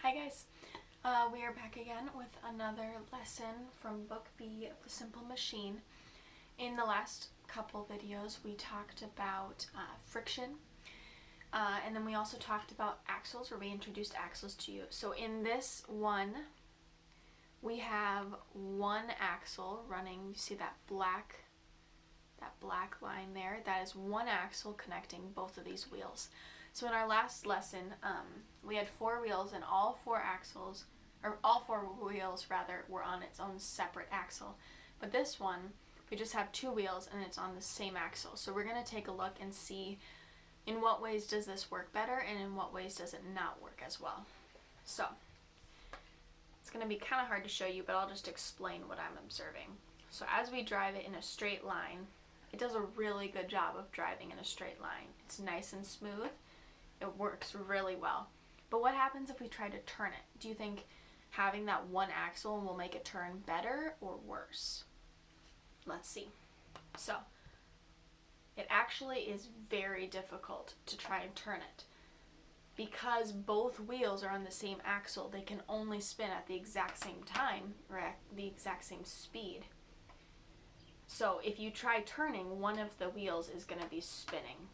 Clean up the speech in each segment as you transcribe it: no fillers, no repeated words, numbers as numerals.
Hi guys, we are back again with another lesson from Book B of the Simple Machine. In the last couple videos we talked about friction, and then we also talked about axles, or we introduced axles to you. So in this one we have one axle running. You see that black line there? That is one axle connecting both of these wheels. So in our last lesson, we had four wheels, and all four wheels were on its own separate axle. But this one, we just have two wheels and it's on the same axle. So we're going to take a look and see in what ways does this work better and in what ways does it not work as well. So it's going to be kind of hard to show you, but I'll just explain what I'm observing. So as we drive it in a straight line, it does a really good job of driving in a straight line. It's nice and smooth. It works really well. But what happens if we try to turn it? Do you think having that one axle will make it turn better or worse? Let's see. So it actually is very difficult to try and turn it. Because both wheels are on the same axle, they can only spin at the exact same time or at the exact same speed. So if you try turning, one of the wheels is going to be spinning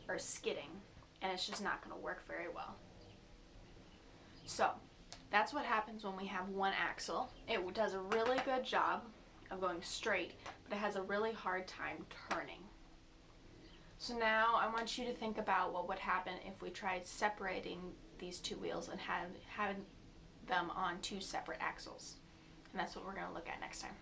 or skidding, and it's just not going to work very well. So that's what happens when we have one axle. It does a really good job of going straight, but it has a really hard time turning. So now I want you to think about what would happen if we tried separating these two wheels and had them on two separate axles. And that's what we're going to look at next time.